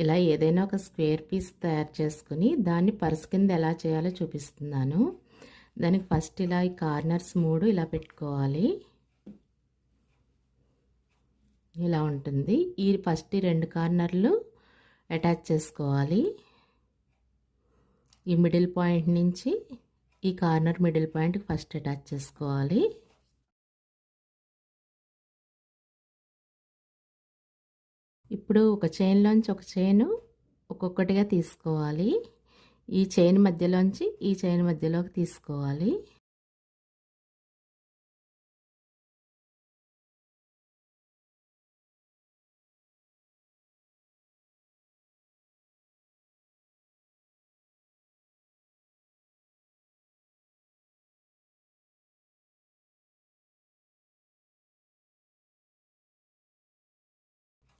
ఇలా ఏదైనా ఒక స్క్వేర్ పీస్ తయారు చేసుకుని దాన్ని పర్స్ కింద ఎలా చేయాలో చూపిస్తున్నాను. దానికి ఫస్ట్ ఇలా ఈ కార్నర్స్ 3 ఇలా పెట్టుకోవాలి. ఇలా ఉంటుంది. ఈ ఫస్ట్ ఈ 2 కార్నర్లు అటాచ్ చేసుకోవాలి. ఈ మిడిల్ పాయింట్ నుంచి ఈ కార్నర్ మిడిల్ పాయింట్కి ఫస్ట్ అటాచ్ చేసుకోవాలి. ఇప్పుడు ఒక చైన్లోంచి ఒక చైను ఒక్కొక్కటిగా తీసుకోవాలి. ఈ చైన్ మధ్యలోంచి ఈ చైన్ మధ్యలోకి తీసుకోవాలి.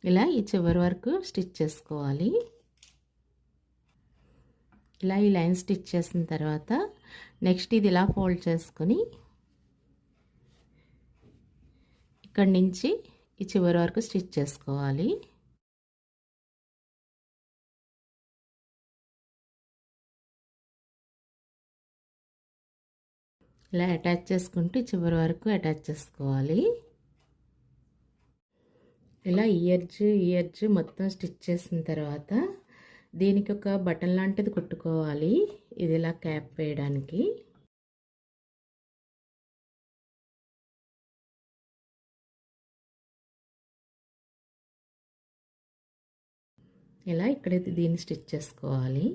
ఇలా ఈ చివరి వరకు స్టిచ్ చేసుకోవాలి. ఇలా ఈ లైన్ స్టిచ్ చేసిన తర్వాత నెక్స్ట్ ఇది ఇలా ఫోల్డ్ చేసుకొని ఇక్కడి నుంచి ఈ చివరి వరకు స్టిచ్ చేసుకోవాలి. ఇలా అటాచ్ చేసుకుంటూ చివరి వరకు అటాచ్ చేసుకోవాలి. ఇలా ఈ ఎడ్జ్ మొత్తం స్టిచ్ చేసిన తర్వాత దీనికి ఒక బటన్ లాంటిది కుట్టుకోవాలి. ఇది ఇలా క్యాప్ వేయడానికి. ఇలా ఇక్కడ దీన్ని స్టిచ్ చేసుకోవాలి.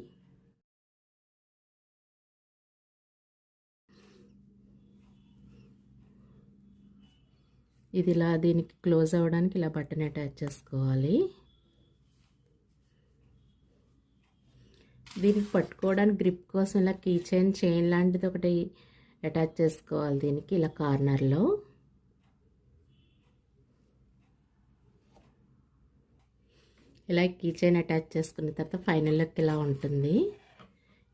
ఇది ఇలా దీనికి క్లోజ్ అవ్వడానికి ఇలా బటన్ అటాచ్ చేసుకోవాలి. దీనికి పట్టుకోవడానికి గ్రిప్ కోసం ఇలా కీ చైన్ లాంటిది ఒకటి అటాచ్ చేసుకోవాలి. దీనికి ఇలా కార్నర్లో ఇలా కీ చైన్ అటాచ్ చేసుకున్న తర్వాత ఫైనల్ లుక్ ఇలా ఉంటుంది.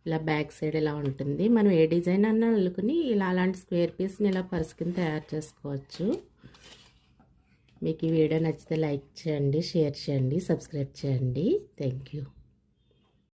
ఇలా బ్యాక్ సైడ్ ఇలా ఉంటుంది. మనం ఏ డిజైన్ అన్నా అల్లుకుని ఇలా అలాంటి స్క్వేర్ పీస్ని ఇలా పర్స్ కింద తయారు చేసుకోవచ్చు. మీకు ఈ వీడియో నచ్చితే లైక్ చేయండి, షేర్ చేయండి, సబ్స్క్రైబ్ చేయండి. Thank you.